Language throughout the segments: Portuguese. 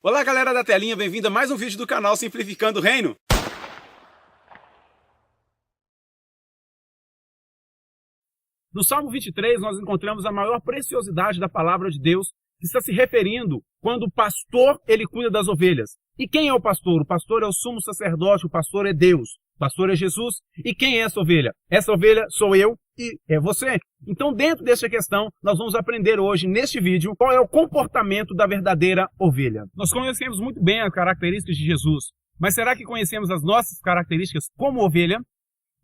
Olá galera da telinha, bem-vindo a mais um vídeo do canal Simplificando o Reino. No Salmo 23 nós encontramos a maior preciosidade da palavra de Deus, que está se referindo quando o pastor ele cuida das ovelhas. E quem é o pastor? O pastor é o sumo sacerdote, o pastor é Deus, o pastor é Jesus. E quem é essa ovelha? Essa ovelha sou eu e é você. Então dentro dessa questão nós vamos aprender hoje neste vídeo qual é o comportamento da verdadeira ovelha. Nós conhecemos muito bem as características de Jesus, mas será que conhecemos as nossas características como ovelha?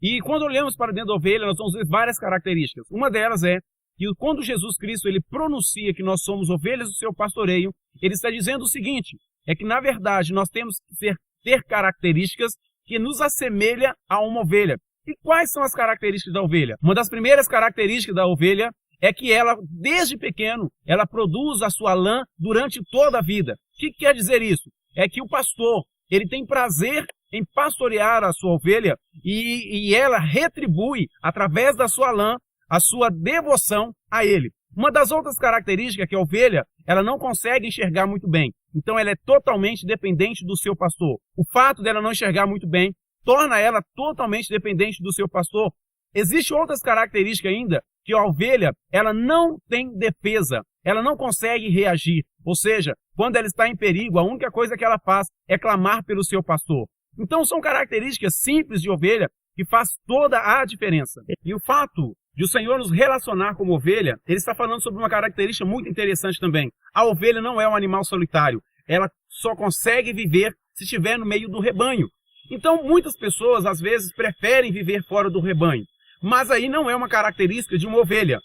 E quando olhamos para dentro da ovelha, nós vamos ver várias características. Uma delas é que quando Jesus Cristo ele pronuncia que nós somos ovelhas do seu pastoreio, ele está dizendo o seguinte, é que na verdade nós temos que ter características que nos assemelham a uma ovelha. E quais são as características da ovelha? Uma das primeiras características da ovelha é que ela, desde pequeno, ela produz a sua lã durante toda a vida. O que quer dizer isso? É que o pastor, ele tem prazer em pastorear a sua ovelha e ela retribui, através da sua lã, a sua devoção a ele. Uma das outras características é que a ovelha, ela não consegue enxergar muito bem. Então ela é totalmente dependente do seu pastor. O fato dela não enxergar muito bem torna ela totalmente dependente do seu pastor. Existem outras características ainda, que a ovelha, ela não tem defesa, ela não consegue reagir. Ou seja, quando ela está em perigo, a única coisa que ela faz é clamar pelo seu pastor. Então são características simples de ovelha que faz toda a diferença. E o fato de o Senhor nos relacionar como ovelha, ele está falando sobre uma característica muito interessante também. A ovelha não é um animal solitário, ela só consegue viver se estiver no meio do rebanho. Então muitas pessoas às vezes preferem viver fora do rebanho, mas aí não é uma característica de uma ovelha.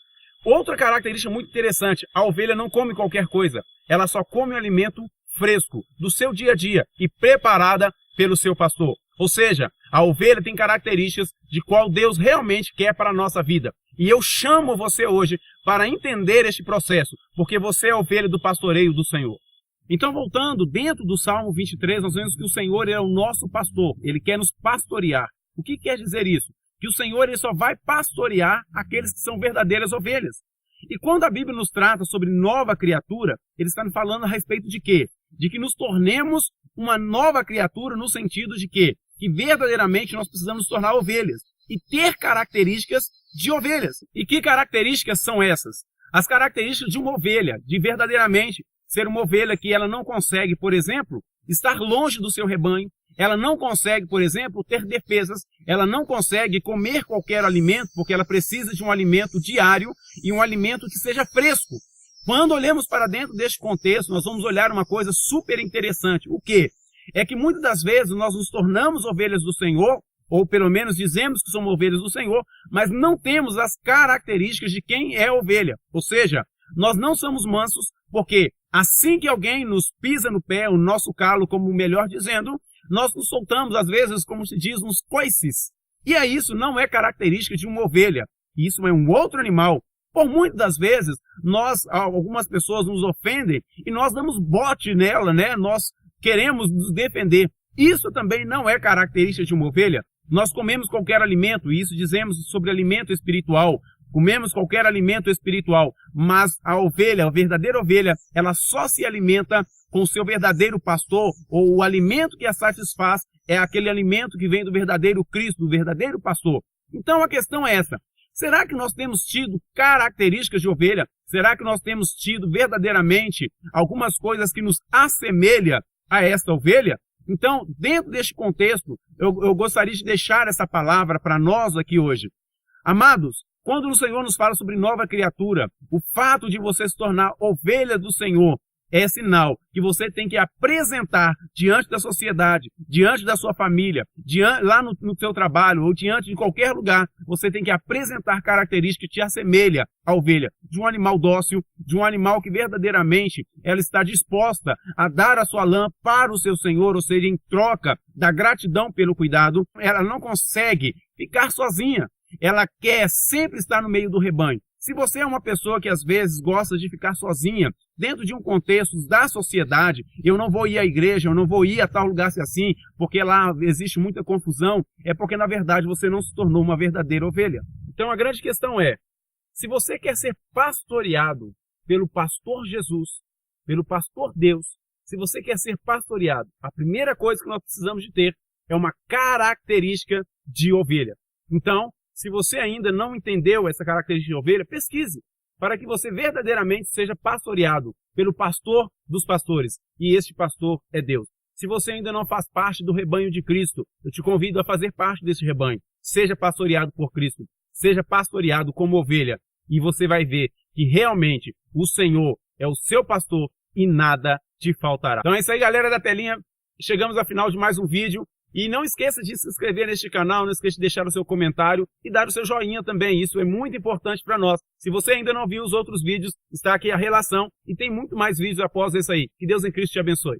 Outra característica muito interessante, a ovelha não come qualquer coisa, ela só come um alimento fresco, do seu dia a dia e preparada pelo seu pastor. Ou seja, a ovelha tem características de qual Deus realmente quer para a nossa vida. E eu chamo você hoje para entender este processo, porque você é a ovelha do pastoreio do Senhor. Então, voltando dentro do Salmo 23, nós vemos que o Senhor é o nosso pastor, ele quer nos pastorear. O que quer dizer isso? Que o Senhor ele só vai pastorear aqueles que são verdadeiras ovelhas. E quando a Bíblia nos trata sobre nova criatura, ele está nos falando a respeito de quê? De que nos tornemos uma nova criatura no sentido de quê? Que verdadeiramente nós precisamos nos tornar ovelhas e ter características de ovelhas. E que características são essas? As características de uma ovelha, de verdadeiramente ser uma ovelha que ela não consegue, por exemplo, estar longe do seu rebanho, ela não consegue, por exemplo, ter defesas, ela não consegue comer qualquer alimento, porque ela precisa de um alimento diário e um alimento que seja fresco. Quando olhamos para dentro deste contexto, nós vamos olhar uma coisa super interessante. O quê? É que muitas das vezes nós nos tornamos ovelhas do Senhor, ou pelo menos dizemos que somos ovelhas do Senhor, mas não temos as características de quem é ovelha. Ou seja, nós não somos mansos, porque assim que alguém nos pisa no pé, o nosso calo, como melhor dizendo, nós nos soltamos, às vezes, como se diz, nos coices. E isso não é característica de uma ovelha. Isso é um outro animal. Por muitas das vezes, algumas pessoas nos ofendem e nós damos bote nela, né? Nós queremos nos defender. Isso também não é característica de uma ovelha. Nós comemos qualquer alimento, e isso dizemos sobre alimento espiritual. Comemos qualquer alimento espiritual, mas a ovelha, a verdadeira ovelha, ela só se alimenta com o seu verdadeiro pastor, ou o alimento que a satisfaz é aquele alimento que vem do verdadeiro Cristo, do verdadeiro pastor. Então a questão é essa. Será que nós temos tido características de ovelha? Será que nós temos tido verdadeiramente algumas coisas que nos assemelham a esta ovelha? Então, dentro deste contexto, eu gostaria de deixar essa palavra para nós aqui hoje. Amados, quando o Senhor nos fala sobre nova criatura, o fato de você se tornar ovelha do Senhor é sinal que você tem que apresentar diante da sociedade, diante da sua família, lá no seu trabalho ou diante de qualquer lugar, você tem que apresentar características que te assemelham à ovelha, de um animal dócil, de um animal que verdadeiramente ela está disposta a dar a sua lã para o seu Senhor, ou seja, em troca da gratidão pelo cuidado. Ela não consegue ficar sozinha, ela quer sempre estar no meio do rebanho. Se você é uma pessoa que às vezes gosta de ficar sozinha, dentro de um contexto da sociedade, eu não vou ir à igreja, eu não vou ir a tal lugar se assim, porque lá existe muita confusão, é porque na verdade você não se tornou uma verdadeira ovelha. Então a grande questão é, se você quer ser pastoreado pelo pastor Jesus, pelo pastor Deus, se você quer ser pastoreado, a primeira coisa que nós precisamos de ter é uma característica de ovelha. Então, se você ainda não entendeu essa característica de ovelha, pesquise, para que você verdadeiramente seja pastoreado pelo pastor dos pastores. E este pastor é Deus. Se você ainda não faz parte do rebanho de Cristo, eu te convido a fazer parte desse rebanho. Seja pastoreado por Cristo. Seja pastoreado como ovelha. E você vai ver que realmente o Senhor é o seu pastor e nada te faltará. Então é isso aí, galera da telinha. Chegamos ao final de mais um vídeo. E não esqueça de se inscrever neste canal, não esqueça de deixar o seu comentário e dar o seu joinha também. Isso é muito importante para nós. Se você ainda não viu os outros vídeos, está aqui a relação e tem muito mais vídeos após esse aí. Que Deus em Cristo te abençoe.